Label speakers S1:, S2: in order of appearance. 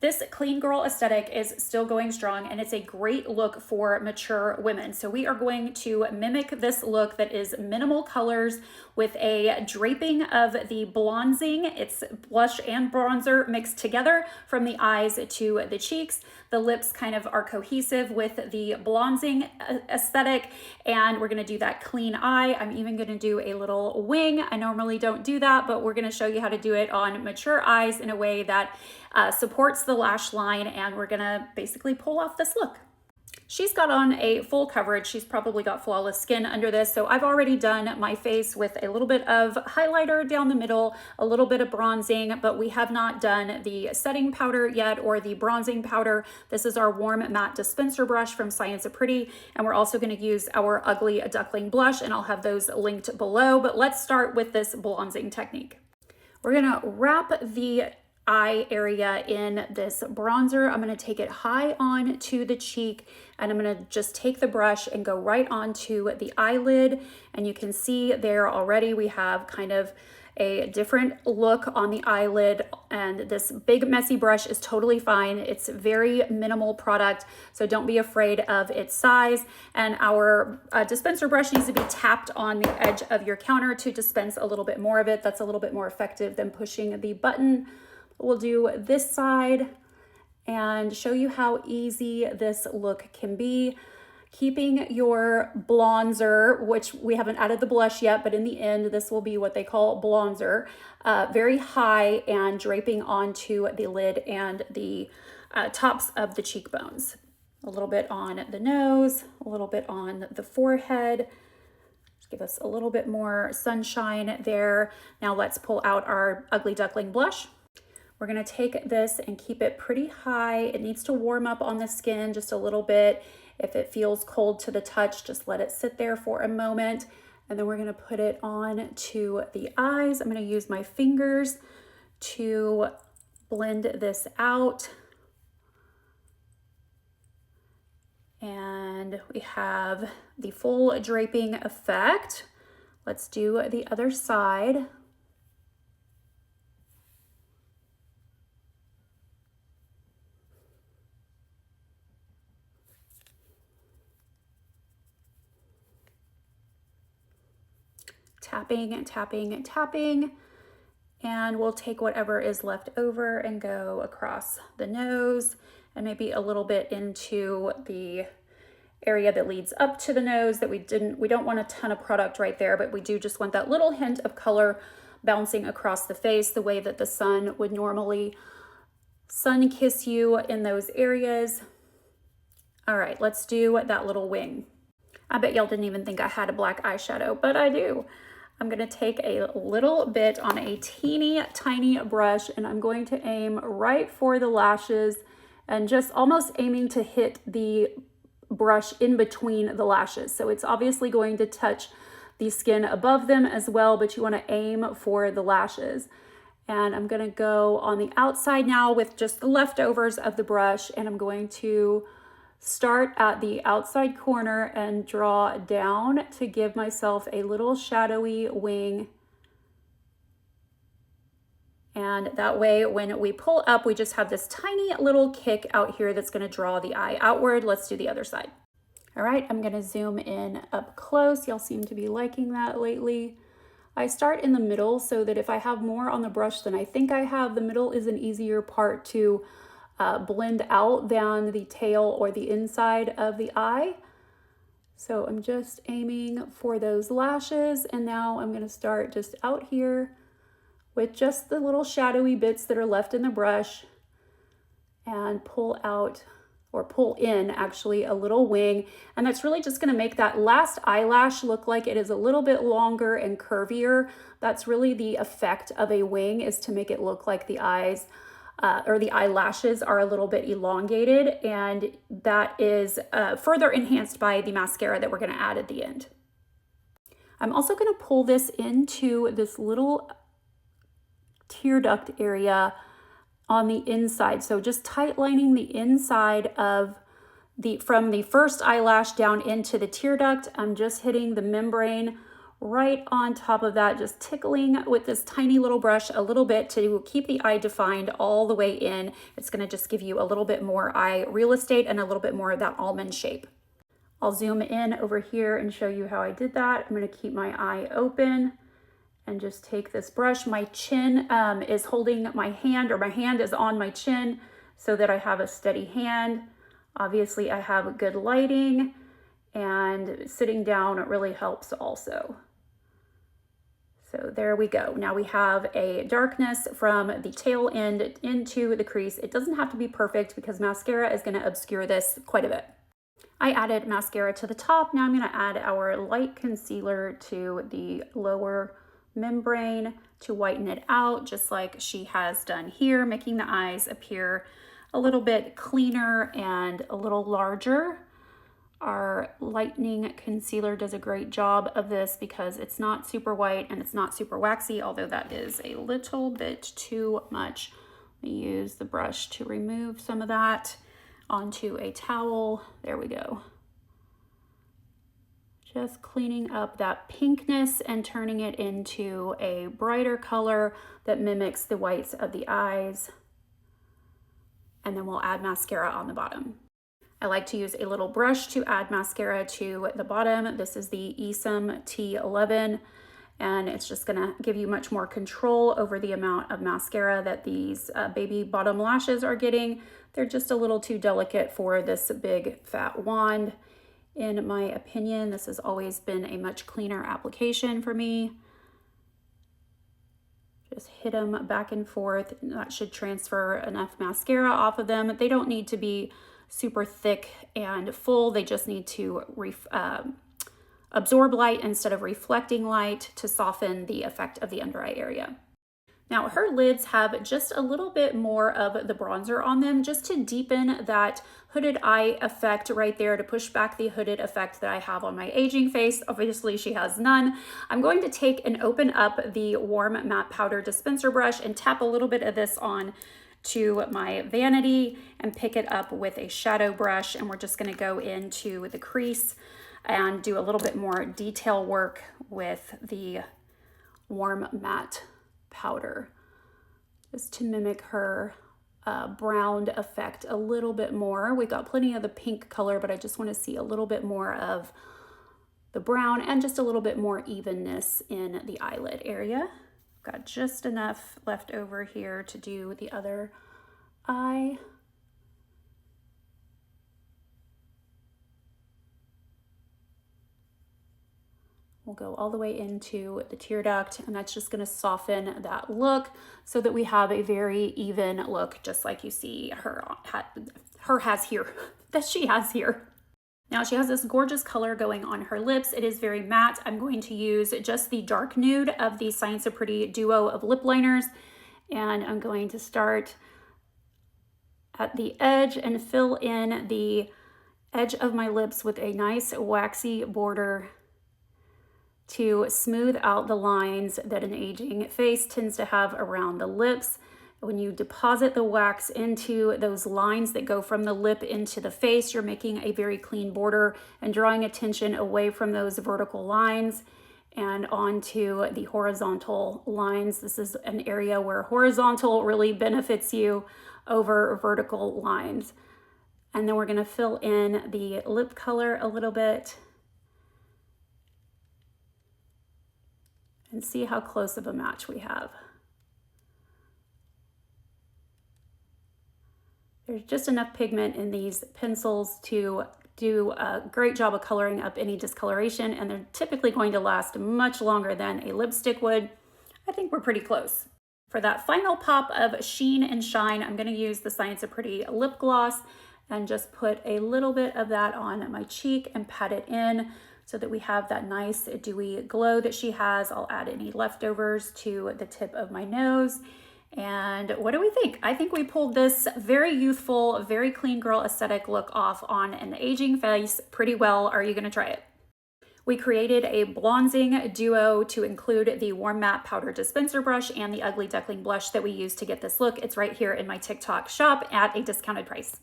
S1: This clean girl aesthetic is still going strong, and it's a great look for mature women. So we are going to mimic this look that is minimal colors with a draping of the bronzing. It's blush and bronzer mixed together from the eyes to the cheeks. The lips kind of are cohesive with the bronzing aesthetic, and we're going to do that clean eye. I'm even going to do a little wing. I normally don't do that, but we're going to show you how to do it on mature eyes in a way that supports the lash line, and we're going to basically pull off this look. She's got on a full coverage. She's probably got flawless skin under this. So I've already done my face with a little bit of highlighter down the middle, a little bit of bronzing, but we have not done the setting powder yet or the bronzing powder. This is our warm matte dispenser brush from Science of Pretty. And we're also going to use our Ugly Duckling blush, and I'll have those linked below. But let's start with this bronzing technique. We're going to wrap the eye area in this bronzer. I'm going to take it high on to the cheek, and I'm going to just take the brush and go right onto the eyelid. And you can see there already we have kind of a different look on the eyelid, and this big messy brush is totally fine. It's very minimal product, so don't be afraid of its size. And our dispenser brush needs to be tapped on the edge of your counter to dispense a little bit more of it. That's a little bit more effective than pushing the button. We'll do this side and show you how easy this look can be. Keeping your bronzer, which we haven't added the blush yet, but in the end, this will be what they call bronzer, very high and draping onto the lid and the tops of the cheekbones. A little bit on the nose, a little bit on the forehead. Just give us a little bit more sunshine there. Now let's pull out our Ugly Duckling blush. We're going to take this and keep it pretty high. It needs to warm up on the skin just a little bit. If it feels cold to the touch, just let it sit there for a moment. And then we're going to put it on to the eyes. I'm going to use my fingers to blend this out. And we have the full draping effect. Let's do the other side. Tapping and tapping and tapping, and we'll take whatever is left over and go across the nose and maybe a little bit into the area that leads up to the nose that we don't want a ton of product right there, but we do just want that little hint of color bouncing across the face the way that the sun would normally sun kiss you in those areas. All right, let's do that little wing. I bet y'all didn't even think I had a black eyeshadow, but I do. I'm going to take a little bit on a teeny tiny brush, and I'm going to aim right for the lashes and just almost aiming to hit the brush in between the lashes. So it's obviously going to touch the skin above them as well, but you want to aim for the lashes. And I'm going to go on the outside now with just the leftovers of the brush, and I'm going to start at the outside corner and draw down to give myself a little shadowy wing. And that way, when we pull up, we just have this tiny little kick out here that's going to draw the eye outward. Let's do the other side. All right, I'm going to zoom in up close. Y'all seem to be liking that lately. I start in the middle so that if I have more on the brush than I think I have, the middle is an easier part to blend out than the tail or the inside of the eye. So I'm just aiming for those lashes, and now I'm going to start just out here with just the little shadowy bits that are left in the brush and pull out, or pull in actually, a little wing. And that's really just going to make that last eyelash look like it is a little bit longer and curvier. That's really the effect of a wing, is to make it look like the eyes or the eyelashes are a little bit elongated, and that is further enhanced by the mascara that we're going to add at the end. I'm also going to pull this into this little tear duct area on the inside. So just tight lining the inside of from the first eyelash down into the tear duct. I'm just hitting the membrane right on top of that, just tickling with this tiny little brush a little bit to keep the eye defined all the way in. It's going to just give you a little bit more eye real estate and a little bit more of that almond shape. I'll zoom in over here and show you how I did that. I'm going to keep my eye open and just take this brush. My chin is holding my hand, or my hand is on my chin so that I have a steady hand. Obviously I have good lighting, and sitting down really helps also. So there we go. Now we have a darkness from the tail end into the crease. It doesn't have to be perfect because mascara is going to obscure this quite a bit. I added mascara to the top. Now I'm going to add our light concealer to the lower membrane to whiten it out, just like she has done here, making the eyes appear a little bit cleaner and a little larger. Our lightening concealer does a great job of this because it's not super white and it's not super waxy, although that is a little bit too much. Let me use the brush to remove some of that onto a towel. There we go. Just cleaning up that pinkness and turning it into a brighter color that mimics the whites of the eyes. And then we'll add mascara on the bottom. I like to use a little brush to add mascara to the bottom. This is the Esom T11, and it's just gonna give you much more control over the amount of mascara that these baby bottom lashes are getting. They're just a little too delicate for this big fat wand. In my opinion, this has always been a much cleaner application for me. Just hit them back and forth. That should transfer enough mascara off of them. They don't need to be super thick and full. They just need to absorb light instead of reflecting light to soften the effect of the under eye area. Now her lids have just a little bit more of the bronzer on them, just to deepen that hooded eye effect right there, to push back the hooded effect that I have on my aging face. Obviously she has none. I'm going to take and open up the Warm Matte Powder Dispenser brush and tap a little bit of this on to my vanity and pick it up with a shadow brush, and we're just going to go into the crease and do a little bit more detail work with the Warm Matte Powder, just to mimic her browned effect a little bit more. We got plenty of the pink color, but I just want to see a little bit more of the brown and just a little bit more evenness in the eyelid area. Got just enough left over here to do the other eye. We'll go all the way into the tear duct, and that's just going to soften that look so that we have a very even look, just like you see her has here, that she has here. Now she has this gorgeous color going on her lips. It is very matte. I'm going to use just the dark nude of the Science of Pretty duo of lip liners, and I'm going to start at the edge and fill in the edge of my lips with a nice waxy border to smooth out the lines that an aging face tends to have around the lips. When you deposit the wax into those lines that go from the lip into the face, you're making a very clean border and drawing attention away from those vertical lines and onto the horizontal lines. This is an area where horizontal really benefits you over vertical lines. And then we're going to fill in the lip color a little bit and see how close of a match we have. There's just enough pigment in these pencils to do a great job of coloring up any discoloration, and they're typically going to last much longer than a lipstick would. I think we're pretty close. For that final pop of sheen and shine, I'm going to use the Science of Pretty lip gloss and just put a little bit of that on my cheek and pat it in so that we have that nice dewy glow that she has. I'll add any leftovers to the tip of my nose. And what do we think? I think we pulled this very youthful, very clean girl aesthetic look off on an aging face pretty well. Are you gonna try it? We created a bronzing duo to include the Warm Matte Powder Dispenser brush and the Ugly Duckling blush that we used to get this look. It's right here in my TikTok shop at a discounted price.